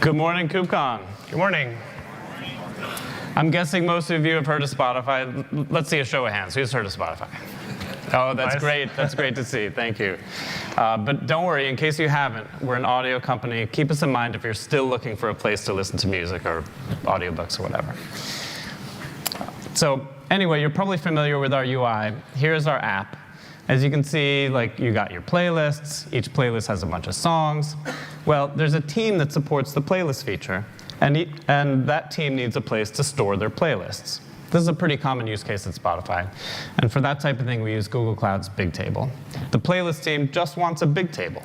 Good morning, KubeCon. Good morning. I'm guessing most of you have heard of Spotify. Let's see a show of hands. Who's heard of Spotify? Oh, that's Nice. great. That's great to see. Thank you. But don't worry, in case you haven't, we're an audio company. Keep us in mind if you're still looking for a place to listen to music or audiobooks or whatever. So anyway, you're probably familiar with our UI. Here's our app. As you can see, you got your playlists. Each playlist has a bunch of songs. Well, there's a team that supports the playlist feature, and that team needs a place to store their playlists. This is a pretty common use case at Spotify. And for that type of thing, we use Google Cloud's Bigtable. The playlist team just wants a Bigtable.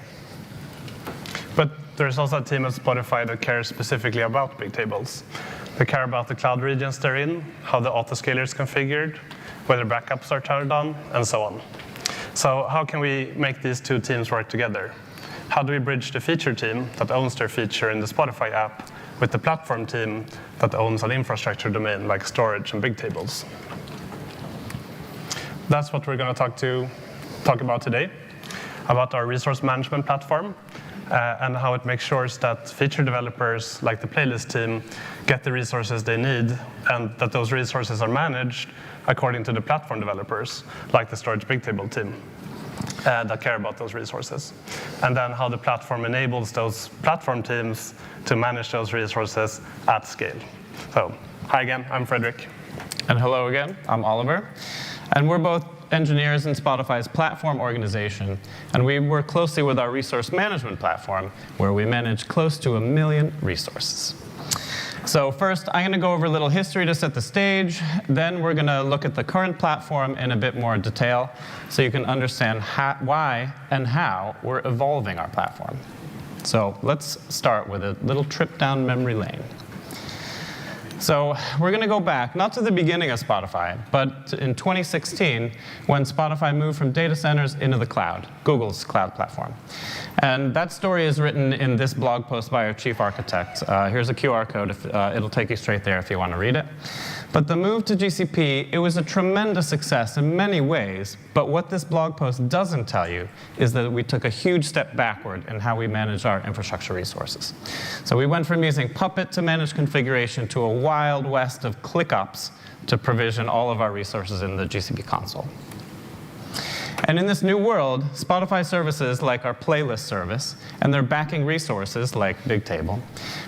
But there's also a team at Spotify that cares specifically about Bigtables. They care about the cloud regions they're in, how the autoscaler is configured, whether backups are turned on, and so on. So how can we make these two teams work together? How do we bridge the feature team that owns their feature in the Spotify app with the platform team that owns an infrastructure domain like storage and Bigtables? That's what we're going to talk about today, about our resource management platform and how it makes sure that feature developers like the playlist team get the resources they need and that those resources are managed according to the platform developers like the storage Bigtable team that care about those resources. And then how the platform enables those platform teams to manage those resources at scale. So, hi again, I'm Fredrik. And hello again, I'm Oliver. And we're both engineers in Spotify's platform organization. And we work closely with our resource management platform, where we manage close to 1 million resources. So first, I'm going to go over a little history to set the stage. Then we're going to look at the current platform in a bit more detail so you can understand why and how we're evolving our platform. So let's start with a little trip down memory lane. So we're going to go back, not to the beginning of Spotify, but in 2016, when Spotify moved from data centers into the cloud, Google's cloud platform. And that story is written in this blog post by our chief architect. Here's a QR code. It'll take you straight there if you want to read it. But the move to GCP, it was a tremendous success in many ways. But what this blog post doesn't tell you is that we took a huge step backward in how we manage our infrastructure resources. So we went from using Puppet to manage configuration to a wild west of ClickUps to provision all of our resources in the GCP console. And in this new world, Spotify services like our playlist service and their backing resources like Bigtable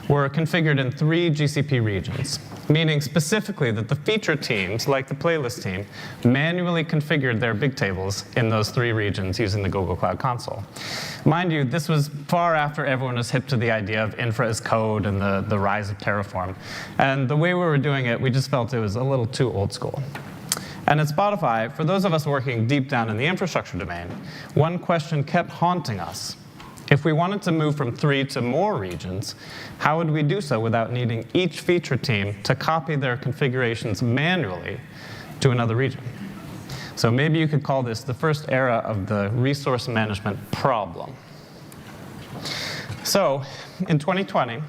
were configured in 3 GCP regions, meaning specifically that the feature teams, like the playlist team, manually configured their Bigtables in those 3 regions using the Google Cloud Console. Mind you, this was far after everyone was hip to the idea of Infra as code and the rise of Terraform. And the way we were doing it, we just felt it was a little too old school. And at Spotify, for those of us working deep down in the infrastructure domain, one question kept haunting us. If we wanted to move from 3 to more regions, how would we do so without needing each feature team to copy their configurations manually to another region? So maybe you could call this the first era of the resource management problem. So in 2020,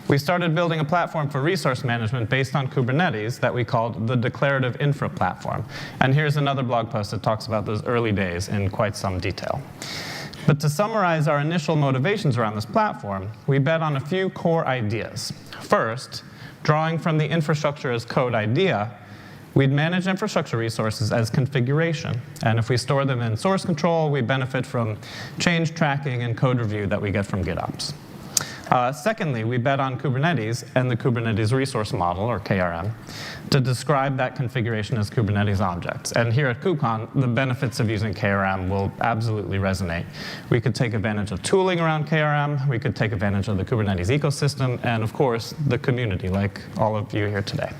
we started building a platform for resource management based on Kubernetes that we called the Declarative Infra platform. And here's another blog post that talks about those early days in quite some detail. But to summarize our initial motivations around this platform, we bet on a few core ideas. First, drawing from the infrastructure as code idea, we'd manage infrastructure resources as configuration. And if we store them in source control, we benefit from change tracking and code review that we get from GitOps. Secondly, we bet on Kubernetes and the Kubernetes resource model, or KRM, to describe that configuration as Kubernetes objects. And here at KubeCon, the benefits of using KRM will absolutely resonate. We could take advantage of tooling around KRM, we could take advantage of the Kubernetes ecosystem, and of course, the community, like all of you here today.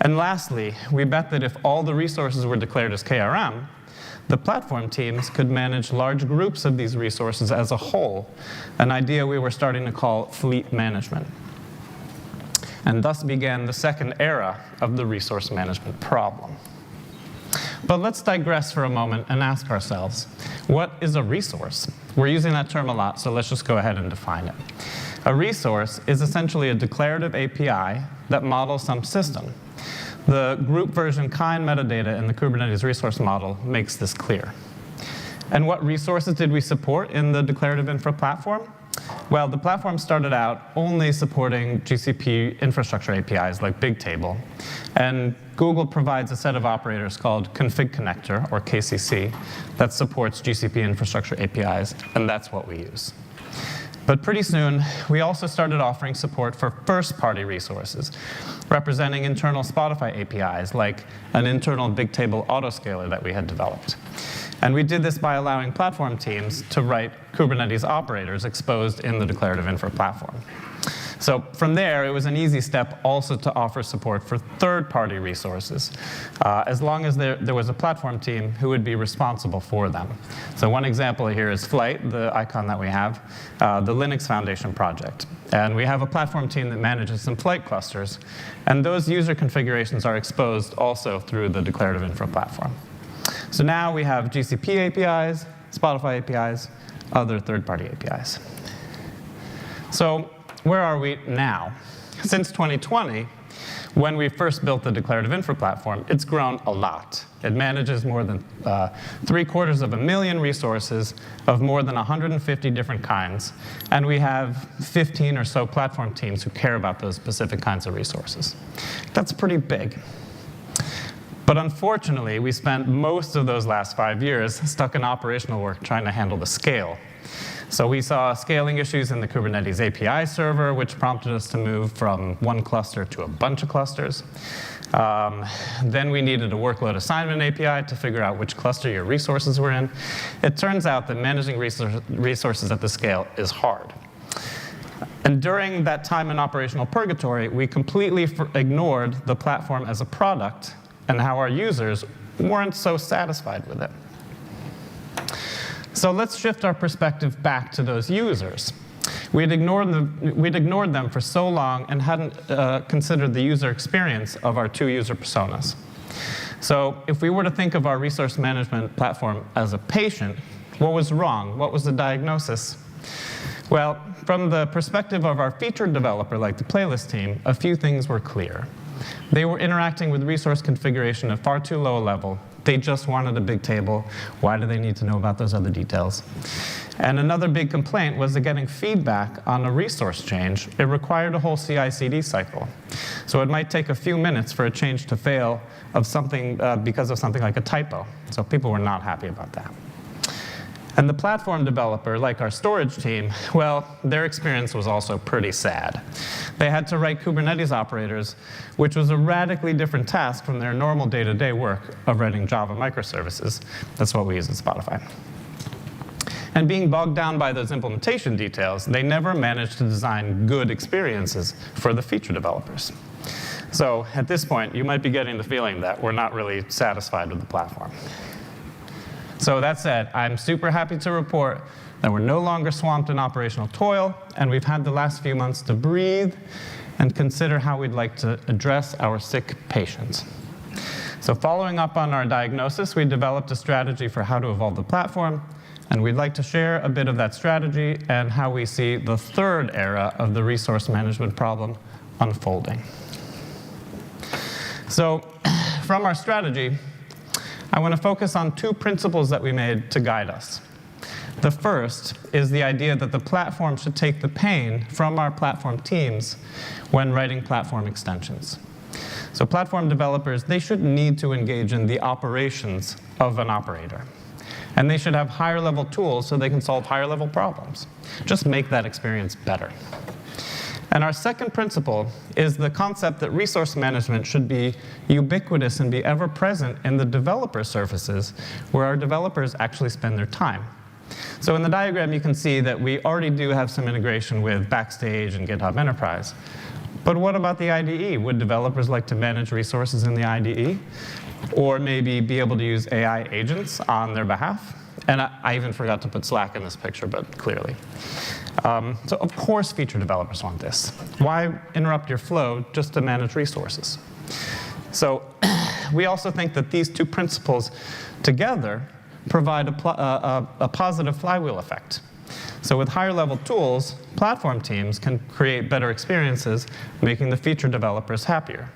And lastly, we bet that if all the resources were declared as KRM, the platform teams could manage large groups of these resources as a whole, an idea we were starting to call fleet management. And thus began the second era of the resource management problem. But let's digress for a moment and ask ourselves, what is a resource? We're using that term a lot, so let's just go ahead and define it. A resource is essentially a declarative API that models some system. The group version kind metadata in the Kubernetes resource model makes this clear. And what resources did we support in the Declarative Infra platform? Well, the platform started out only supporting GCP infrastructure APIs like Bigtable. And Google provides a set of operators called Config Connector, or KCC, that supports GCP infrastructure APIs, and that's what we use. But pretty soon, we also started offering support for first-party resources, representing internal Spotify APIs, like an internal Bigtable autoscaler that we had developed. And we did this by allowing platform teams to write Kubernetes operators exposed in the Declarative Infra platform. So from there, it was an easy step also to offer support for third-party resources, as long as there was a platform team who would be responsible for them. So one example here is Flight, the icon that we have, the Linux Foundation project. And we have a platform team that manages some Flight clusters, and those user configurations are exposed also through the Declarative Infra platform. So now we have GCP APIs, Spotify APIs, other third-party APIs. So where are we now? Since 2020, when we first built the Declarative Infra platform, it's grown a lot. It manages more than 750,000 resources of more than 150 different kinds. And we have 15 or so platform teams who care about those specific kinds of resources. That's pretty big. But unfortunately, we spent most of those last 5 years stuck in operational work trying to handle the scale. So we saw scaling issues in the Kubernetes API server, which prompted us to move from one cluster to a bunch of clusters. Then we needed a workload assignment API to figure out which cluster your resources were in. It turns out that managing resources at this scale is hard. And during that time in operational purgatory, we completely ignored the platform as a product and how our users weren't so satisfied with it. So let's shift our perspective back to those users. We'd ignored them for so long and hadn't considered the user experience of our two user personas. So if we were to think of our resource management platform as a patient, what was wrong? What was the diagnosis? Well, from the perspective of our featured developer, like the playlist team, a few things were clear. They were interacting with resource configuration at far too low a level. They just wanted a big table. Why do they need to know about those other details? And another big complaint was that getting feedback on a resource change, it required a whole CI/CD cycle. So it might take a few minutes for a change to fail because of something like a typo. So people were not happy about that. And the platform developer, like our storage team, well, their experience was also pretty sad. They had to write Kubernetes operators, which was a radically different task from their normal day-to-day work of writing Java microservices. That's what we use at Spotify. And being bogged down by those implementation details, they never managed to design good experiences for the feature developers. So at this point, you might be getting the feeling that we're not really satisfied with the platform. So that said, I'm super happy to report that we're no longer swamped in operational toil, and we've had the last few months to breathe and consider how we'd like to address our sick patients. So following up on our diagnosis, we developed a strategy for how to evolve the platform, and we'd like to share a bit of that strategy and how we see the third era of the resource management problem unfolding. So from our strategy, I want to focus on two principles that we made to guide us. The first is the idea that the platform should take the pain from our platform teams when writing platform extensions. So platform developers, they shouldn't need to engage in the operations of an operator. And they should have higher level tools so they can solve higher level problems. Just make that experience better. And our second principle is the concept that resource management should be ubiquitous and be ever present in the developer surfaces where our developers actually spend their time. So in the diagram, you can see that we already do have some integration with Backstage and GitHub Enterprise. But what about the IDE? Would developers like to manage resources in the IDE? Or maybe be able to use AI agents on their behalf? And I even forgot to put Slack in this picture, but clearly. So of course feature developers want this. Why interrupt your flow just to manage resources? So we also think that these two principles together provide a positive flywheel effect. So with higher level tools, platform teams can create better experiences, making the feature developers happier.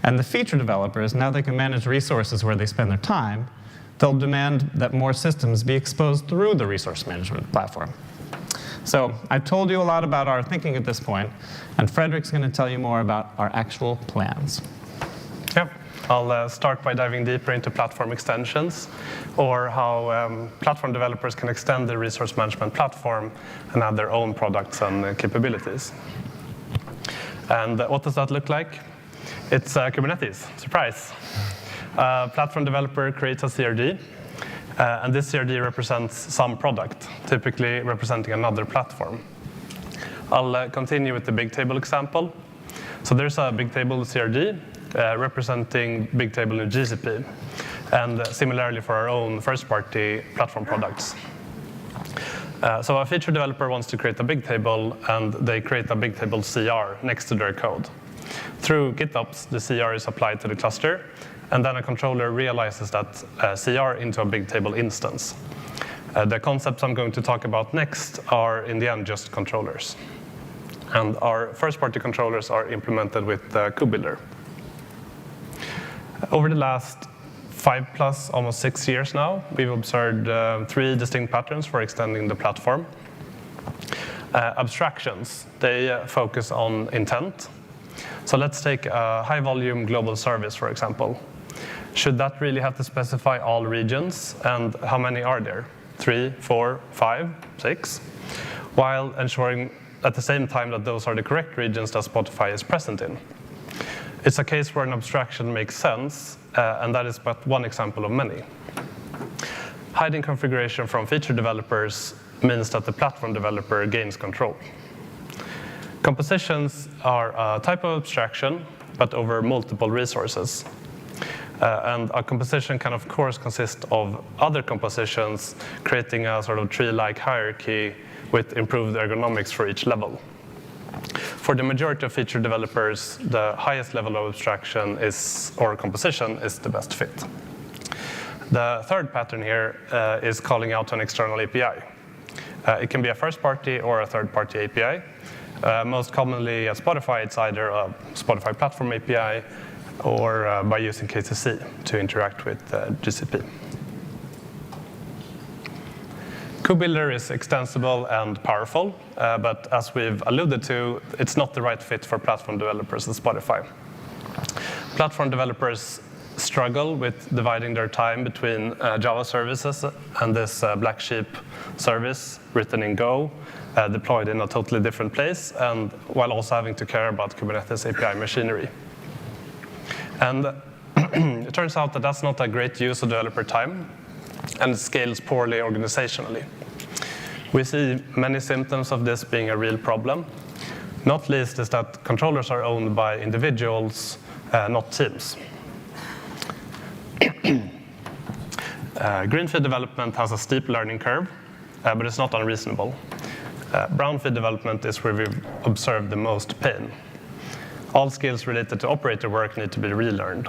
And the feature developers, now they can manage resources where they spend their time, they'll demand that more systems be exposed through the resource management platform. So I've told you a lot about our thinking at this point, and Fredrik's going to tell you more about our actual plans. Yep. I'll start by diving deeper into platform extensions, or how platform developers can extend the resource management platform and add their own products and capabilities. And what does that look like? It's Kubernetes. Surprise. Platform developer creates a CRD, and this CRD represents some product, typically representing another platform. I'll continue with the Bigtable example. So there's a Bigtable CRD representing Bigtable in GCP, and similarly for our own first-party platform products. So a feature developer wants to create a Bigtable, and they create a Bigtable CR next to their code. Through GitOps, the CR is applied to the cluster, and then a controller realizes that CR into a Bigtable instance. The concepts I'm going to talk about next are, in the end, just controllers. And our first-party controllers are implemented with Kubebuilder. Over the last 5+, almost 6 years now, we've observed 3 distinct patterns for extending the platform. Abstractions, they focus on intent. So let's take a high-volume global service, for example. Should that really have to specify all regions, and how many are there? 3, 4, 5, 6? While ensuring at the same time that those are the correct regions that Spotify is present in. It's a case where an abstraction makes sense, and that is but one example of many. Hiding configuration from feature developers means that the platform developer gains control. Compositions are a type of abstraction, but over multiple resources. And a composition can, of course, consist of other compositions, creating a sort of tree-like hierarchy with improved ergonomics for each level. For the majority of feature developers, the highest level of abstraction or composition is the best fit. The third pattern here is calling out an external API. It can be a first-party or a third-party API. Most commonly at Spotify, it's either a Spotify platform API or by using K2C to interact with GCP. Kubebuilder is extensible and powerful, but as we've alluded to, it's not the right fit for platform developers at Spotify. Platform developers struggle with dividing their time between Java services and this black sheep service written in Go, deployed in a totally different place, and while also having to care about Kubernetes API machinery. And it turns out that that's not a great use of developer time, and it scales poorly organizationally. We see many symptoms of this being a real problem. Not least is that controllers are owned by individuals, not teams. Greenfield development has a steep learning curve, but it's not unreasonable. Brownfield development is where we've observed the most pain. All skills related to operator work need to be relearned.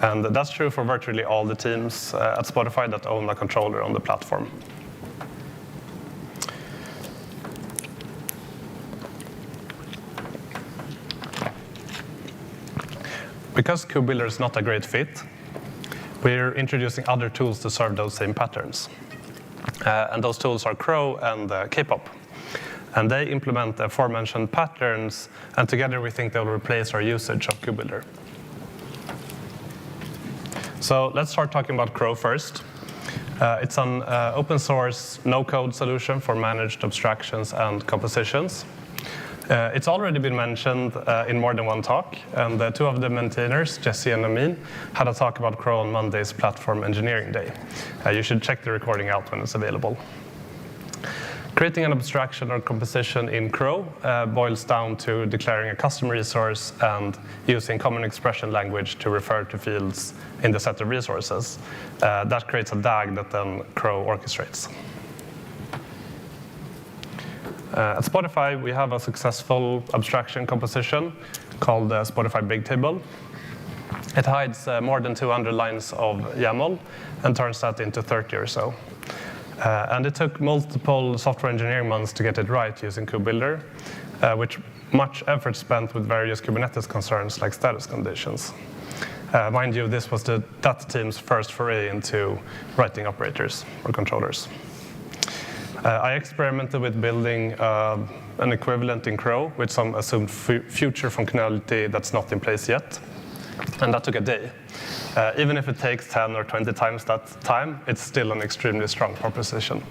And that's true for virtually all the teams at Spotify that own a controller on the platform. Because Kubebuilder is not a great fit, we're introducing other tools to serve those same patterns. And those tools are Kro and K-pop. And they implement the aforementioned patterns, and together we think they'll replace our usage of Kubebuilder. So let's start talking about Kro first. It's an open source, no-code solution for managed abstractions and compositions. It's already been mentioned in more than one talk, and 2 of the maintainers, Jesse and Amin, had a talk about Kro on Monday's Platform Engineering Day. You should check the recording out when it's available. Creating an abstraction or composition in Kro boils down to declaring a custom resource and using common expression language to refer to fields in the set of resources. That creates a DAG that then Kro orchestrates. At Spotify, we have a successful abstraction composition called Spotify Bigtable. It hides more than 200 lines of YAML and turns that into 30 or so. And it took multiple software engineering months to get it right using Kubebuilder, which much effort spent with various Kubernetes concerns like status conditions. Mind you, this was that team's first foray into writing operators or controllers. I experimented with building an equivalent in Kro with some assumed future functionality that's not in place yet. And that took a day. Even if it takes 10 or 20 times that time, it's still an extremely strong proposition.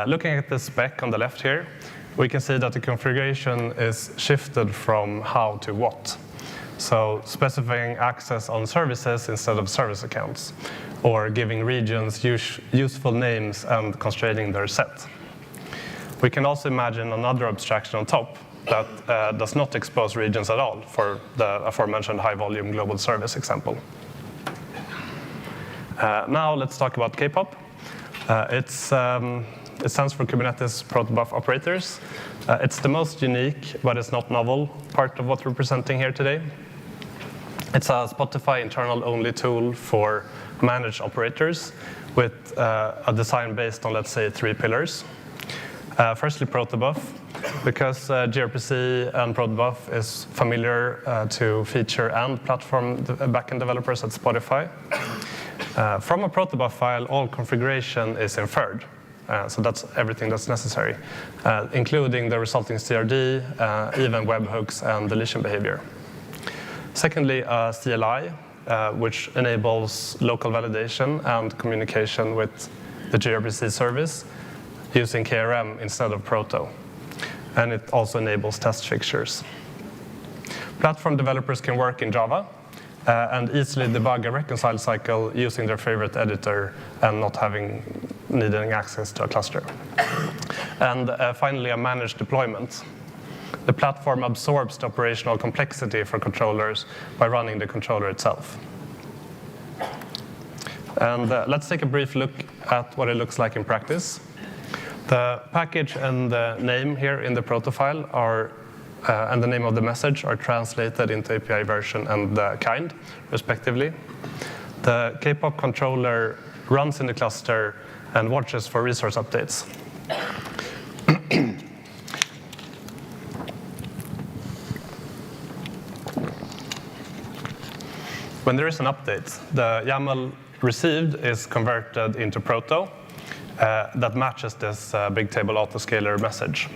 Looking at the spec on the left here, we can see that the configuration is shifted from how to what. So specifying access on services instead of service accounts, or giving regions useful names and constraining their set. We can also imagine another abstraction on top that does not expose regions at all for the aforementioned high-volume global service example. Now let's talk about K-pop. It stands for Kubernetes protobuf operators. It's the most unique, but it's not novel, part of what we're presenting here today. It's a Spotify internal-only tool for managed operators with a design based on, let's say, 3 pillars. Firstly, protobuf, because gRPC and protobuf is familiar to feature and platform backend developers at Spotify. From a protobuf file, all configuration is inferred. So that's everything that's necessary, including the resulting CRD, even webhooks, and deletion behavior. Secondly, CLI, which enables local validation and communication with the gRPC service using KRM instead of Proto. And it also enables test fixtures. Platform developers can work in Java and easily debug a reconcile cycle using their favorite editor and not needing access to a cluster. And finally, a managed deployment. The platform absorbs the operational complexity for controllers by running the controller itself. And let's take a brief look at what it looks like in practice. The package and the name here in the proto file and the name of the message are translated into API version and kind, respectively. The K-pop controller runs in the cluster and watches for resource updates. When there is an update, the YAML received is converted into Proto that matches this Bigtable autoscaler message,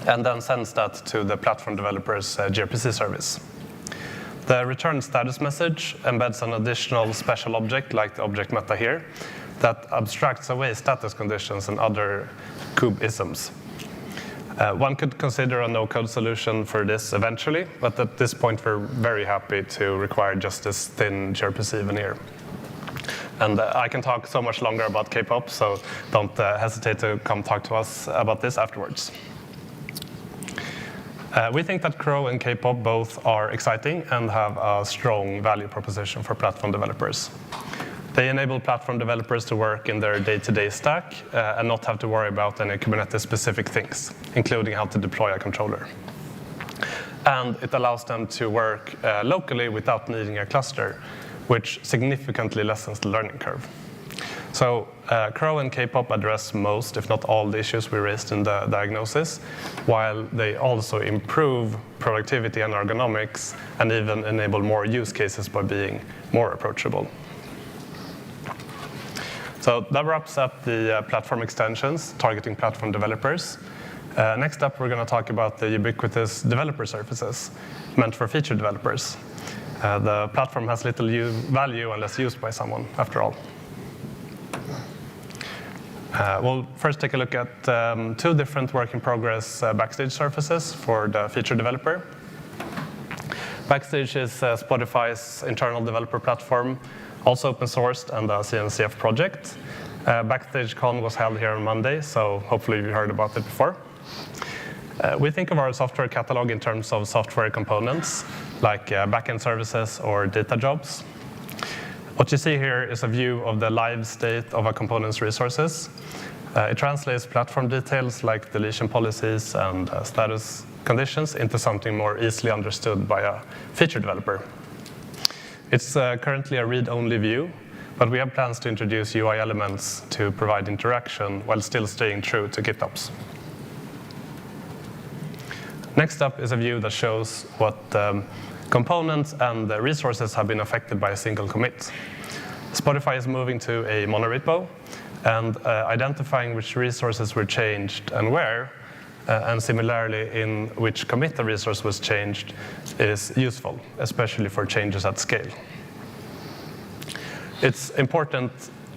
and then sends that to the platform developer's gRPC service. The return status message embeds an additional special object, like the object meta here, that abstracts away status conditions and other Kube isms. One could consider a no-code solution for this eventually, but at this point we're very happy to require just this thin gRPC veneer. And I can talk so much longer about K-pop, so don't hesitate to come talk to us about this afterwards. We think that Kro and K-pop both are exciting and have a strong value proposition for platform developers. They enable platform developers to work in their day-to-day stack and not have to worry about any Kubernetes-specific things, including how to deploy a controller. And it allows them to work locally without needing a cluster, which significantly lessens the learning curve. So Kro and K-pop address most, if not all, the issues we raised in the diagnosis, while they also improve productivity and ergonomics and even enable more use cases by being more approachable. So that wraps up the platform extensions targeting platform developers. Next up, we're going to talk about the ubiquitous developer services meant for feature developers. The platform has little value unless used by someone, after all. We'll first take a look at 2 different work-in-progress Backstage services for the feature developer. Backstage is Spotify's internal developer platform, also open sourced and a CNCF project. Backstage Con was held here on Monday, so hopefully you heard about it before. We think of our software catalog in terms of software components, like backend services or data jobs. What you see here is a view of the live state of a component's resources. It translates platform details like deletion policies and status conditions into something more easily understood by a feature developer. It's currently a read-only view, but we have plans to introduce UI elements to provide interaction while still staying true to GitOps. Next up is a view that shows what components and the resources have been affected by a single commit. Spotify is moving to a monorepo, and identifying which resources were changed and where, and similarly in which commit the resource was changed is useful, especially for changes at scale. It's important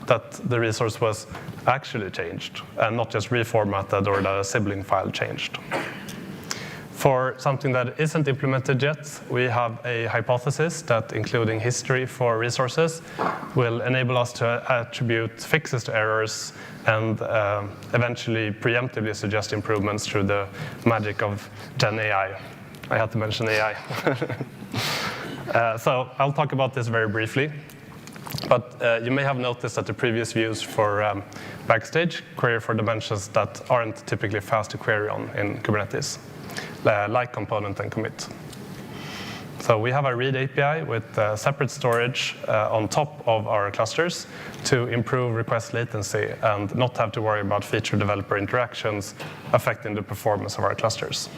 that the resource was actually changed and not just reformatted or the sibling file changed. For something that isn't implemented yet, we have a hypothesis that including history for resources will enable us to attribute fixes to errors and eventually preemptively suggest improvements through the magic of Gen AI. I had to mention AI. So I'll talk about this very briefly. But you may have noticed that the previous views for Backstage query for dimensions that aren't typically fast to query on in Kubernetes, like component and commit. So we have a read API with separate storage on top of our clusters to improve request latency and not have to worry about feature developer interactions affecting the performance of our clusters.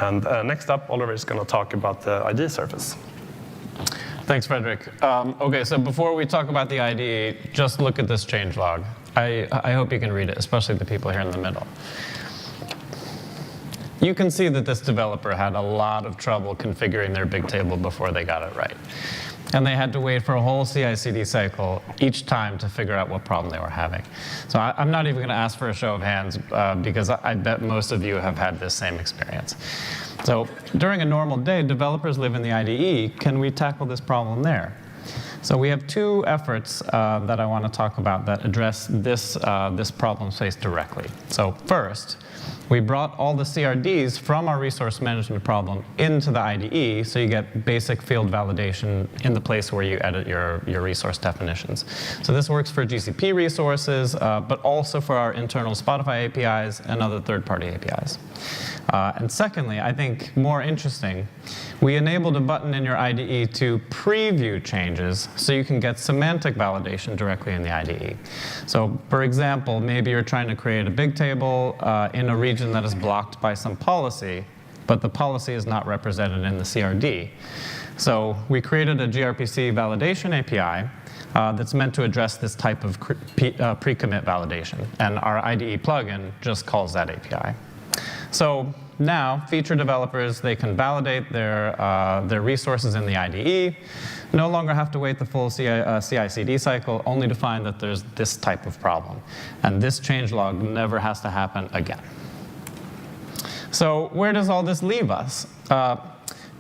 And next up, Oliver is going to talk about the IDE surface. Thanks, Fredrik. OK, so before we talk about the IDE, just look at this changelog. I hope you can read it, especially the people here in the middle. You can see that this developer had a lot of trouble configuring their Bigtable before they got it right. And they had to wait for a whole CI/CD cycle each time to figure out what problem they were having. So I'm not even going to ask for a show of hands, because I bet most of you have had this same experience. So during a normal day, developers live in the IDE. Can we tackle this problem there? So we have two efforts that I want to talk about that address this problem space directly. So first, we brought all the CRDs from our resource management problem into the IDE, so you get basic field validation in the place where you edit your resource definitions. So this works for GCP resources, but also for our internal Spotify APIs and other third-party APIs. And secondly, I think more interesting, we enabled a button in your IDE to preview changes so you can get semantic validation directly in the IDE. So for example, maybe you're trying to create a Bigtable in a region that is blocked by some policy, but the policy is not represented in the CRD. So we created a gRPC validation API that's meant to address this type of pre-commit validation. And our IDE plugin just calls that API. So now, feature developers, they can validate their resources in the IDE, no longer have to wait the full CI/CD cycle, only to find that there's this type of problem. And this changelog never has to happen again. So where does all this leave us?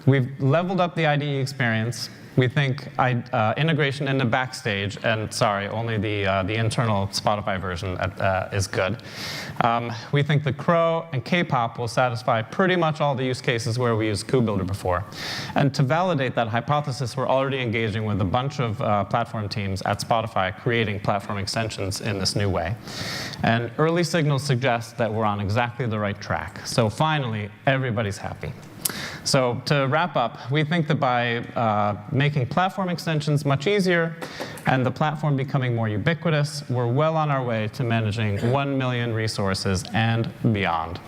We've leveled up the IDE experience. We think integration into Backstage, and sorry, only the internal Spotify version is good. We think the Kro and K-pop will satisfy pretty much all the use cases where we used Kubebuilder before. And to validate that hypothesis, we're already engaging with a bunch of platform teams at Spotify creating platform extensions in this new way. And early signals suggest that we're on exactly the right track. So finally, everybody's happy. So to wrap up, we think that by making platform extensions much easier and the platform becoming more ubiquitous, we're well on our way to managing 1 million resources and beyond.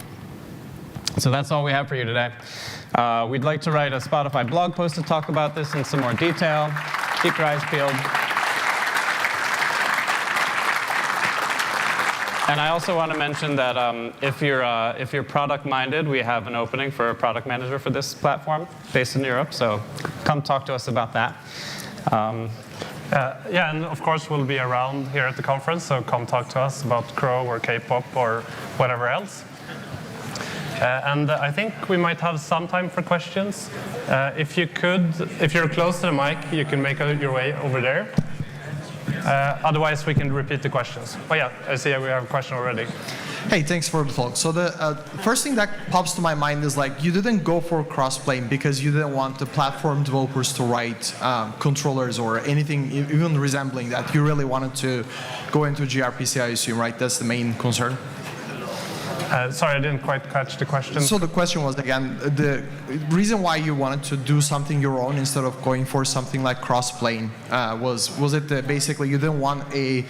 So that's all we have for you today. We'd like to write a Spotify blog post to talk about this in some more detail. Keep your eyes peeled. And I also want to mention that if you're product-minded, we have an opening for a product manager for this platform based in Europe. So come talk to us about that. Yeah, and of course we'll be around here at the conference, so come talk to us about Kro or K-pop or whatever else. And I think we might have some time for questions. If you're close to the mic, you can make your way over there. Otherwise, we can repeat the questions. Oh yeah, I see we have a question already. Hey, thanks for the talk. So the first thing that pops to my mind is like you didn't go for crossplane because you didn't want the platform developers to write controllers or anything even resembling that. You really wanted to go into gRPC, I assume, right? That's the main concern. Sorry, I didn't quite catch the question. So the question was, again, the reason why you wanted to do something your own instead of going for something like crossplane was it basically you didn't want a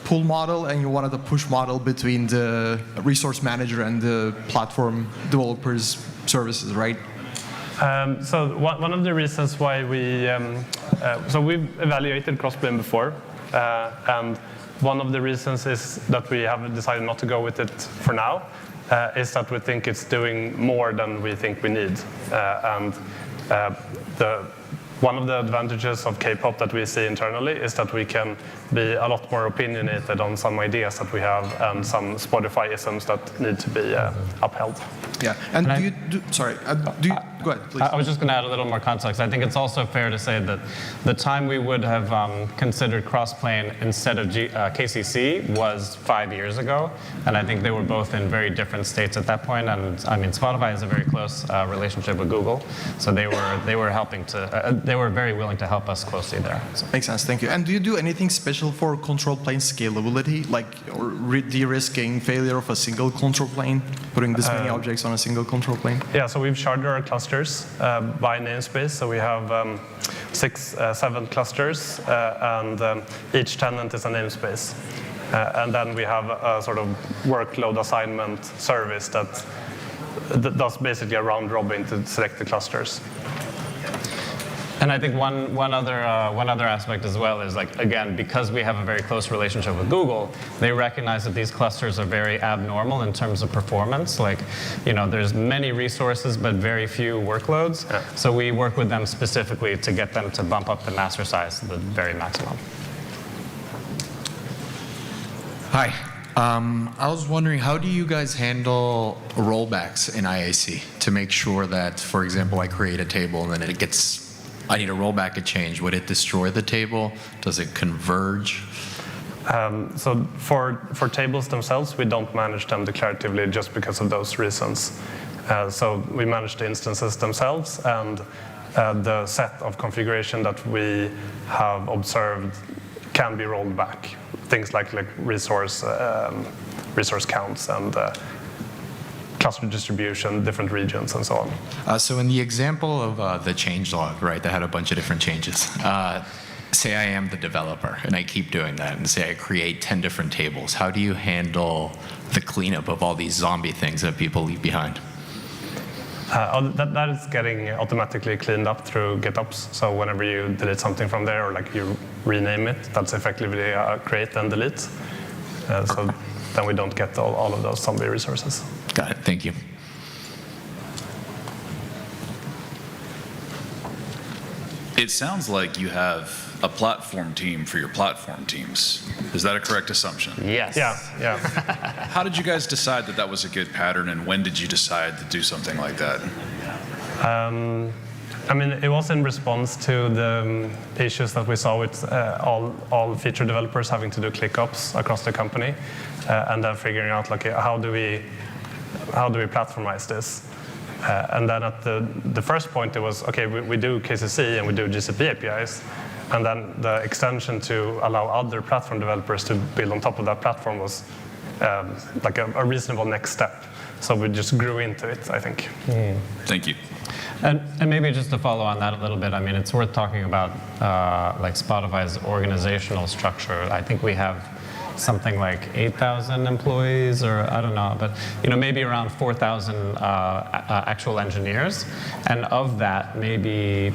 pull model and you wanted a push model between the resource manager and the platform developers services, right? So one of the reasons why so we've evaluated crossplane before, and one of the reasons is that we have decided not to go with it for now, is that we think it's doing more than we think we need. One of the advantages of K-pop that we see internally is that we can be a lot more opinionated on some ideas that we have and some Spotify-isms that need to be upheld. Yeah, and go ahead, please. I was just going to add a little more context. I think it's also fair to say that the time we would have considered cross-plane instead of KCC was 5 years ago, and I think they were both in very different states at that point. And I mean, Spotify has a very close relationship with Google, so they were helping to. They were very willing to help us closely there. So. Makes sense. Thank you. And do you do anything special for control plane scalability, like de-risking failure of a single control plane, putting this many objects on a single control plane? Yeah, so we've sharded our clusters by namespace. So we have 7 clusters, and each tenant is a namespace. And then we have a sort of workload assignment service that does basically a round robin to select the clusters. And I think one other aspect as well is, like, again, because we have a very close relationship with Google, they recognize that these clusters are very abnormal in terms of performance. Like, there's many resources but very few workloads. Yeah. So we work with them specifically to get them to bump up the master size to the very maximum. Hi. I was wondering, how do you guys handle rollbacks in IAC to make sure that, for example, I create a table and then I need to roll back a change. Would it destroy the table? Does it converge? So for tables themselves, we don't manage them declaratively just because of those reasons. So we manage the instances themselves, and the set of configuration that we have observed can be rolled back. Things like resource counts and cluster distribution, different regions, and so on. So in the example of the change log, right, that had a bunch of different changes. Say I am the developer, and I keep doing that, and say I create 10 different tables. How do you handle the cleanup of all these zombie things that people leave behind? That is getting automatically cleaned up through GitOps. So whenever you delete something from there, or like you rename it, that's effectively a create and delete. So then we don't get all of those zombie resources. Got it. Thank you. It sounds like you have a platform team for your platform teams. Is that a correct assumption? Yes. Yeah. How did you guys decide that that was a good pattern, and when did you decide to do something like that? I mean, it was in response to the issues that we saw with all feature developers having to do ClickOps across the company, and then figuring out, like, how do we platformize this? And then at the first point, it was, okay, we do KCC and we do GCP APIs, and then the extension to allow other platform developers to build on top of that platform was like a reasonable next step. So we just grew into it, I think. Thank you. And maybe just to follow on that a little bit, I mean, it's worth talking about like Spotify's organizational structure. I think we have something like 8,000 employees, or I don't know, but maybe around 4,000 actual engineers, and of that, maybe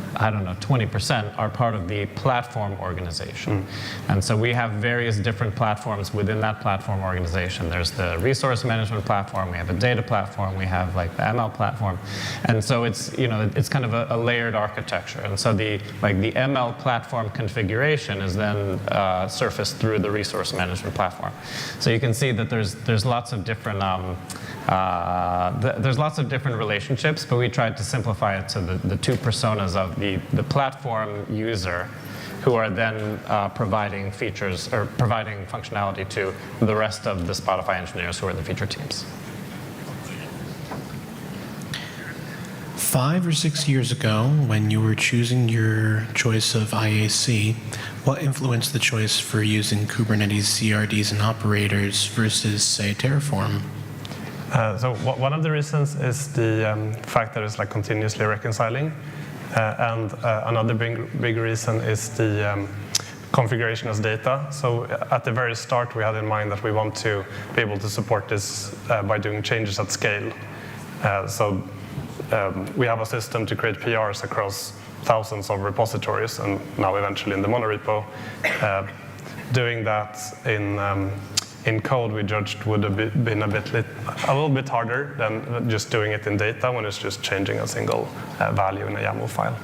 20% are part of the platform organization. And so we have various different platforms within that platform organization. There's the resource management platform, we have a data platform, we have like the ML platform. And so it's, it's kind of a layered architecture. And so the ML platform configuration is then surfaced through the resource management platform. So you can see that there's lots of different relationships, but we tried to simplify it to the two personas of the platform user, who are then providing features or providing functionality to the rest of the Spotify engineers who are the feature teams. 5 or 6 years ago, when you were choosing your choice of IAC, what influenced the choice for using Kubernetes CRDs and operators versus, say, Terraform? So one of the reasons is the fact that it's like continuously reconciling. And another big reason is the configuration as data. So at the very start, we had in mind that we want to be able to support this by doing changes at scale. So we have a system to create PRs across thousands of repositories, and now eventually in the monorepo. doing that in code, we judged would have been a little bit harder than just doing it in data when it's just changing a single value in a YAML file.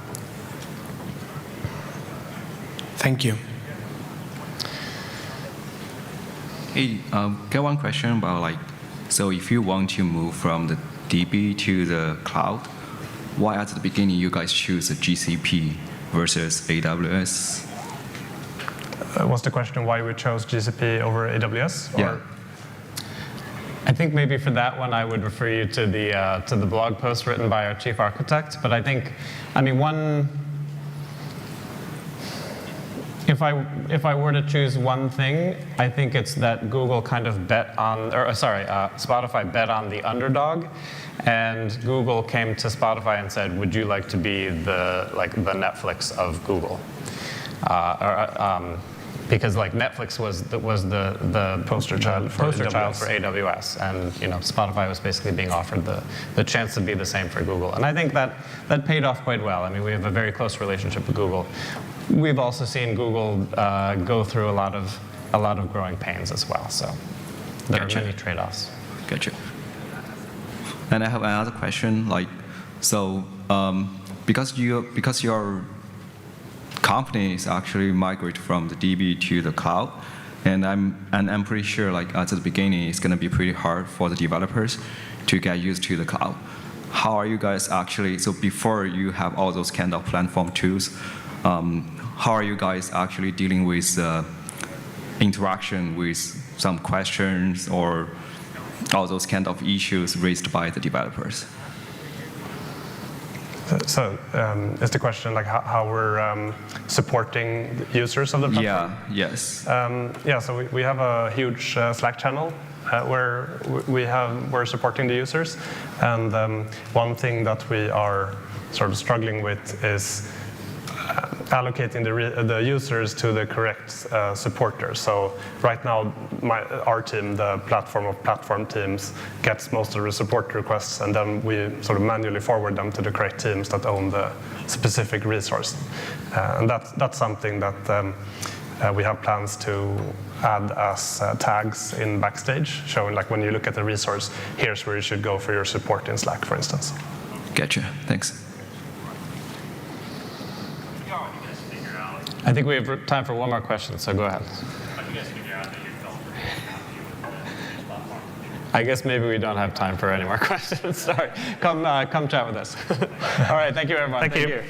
Thank you. Hey, got one question about so if you want to move from the DB to the cloud, why at the beginning you guys choose the GCP versus AWS? Was the question why we chose GCP over AWS? Yeah. I think maybe for that one, I would refer you to the blog post written by our chief architect. But if I were to choose one thing, I think it's that Google kind of Spotify bet on the underdog, and Google came to Spotify and said, "Would you like to be the Netflix of Google?" Because Netflix was the poster child for AWS, and Spotify was basically being offered the chance to be the same for Google, and I think that paid off quite well. I mean, we have a very close relationship with Google. We've also seen Google go through a lot of growing pains as well. So there are many trade-offs. Gotcha. And I have another question. Because your company is actually migrate from the DB to the cloud, and I'm pretty sure at the beginning it's going to be pretty hard for the developers to get used to the cloud. How are you guys actually? So before you have all those kind of platform tools, how are you guys actually dealing with interaction with some questions or all those kind of issues raised by the developers? So is the question how we're supporting the users of the platform? Yeah, yes. So we have a huge Slack channel where we're supporting the users. And one thing that we are sort of struggling with is allocating the users to the correct supporters. So right now, our team, the platform of platform teams, gets most of the support requests, and then we sort of manually forward them to the correct teams that own the specific resource. And that's something that we have plans to add as tags in Backstage, showing when you look at the resource, here's where you should go for your support in Slack, for instance. Gotcha. Thanks. I think we have time for one more question, so go ahead. I guess maybe we don't have time for any more questions. Sorry. Come chat with us. All right. Thank you, everyone. Thank you.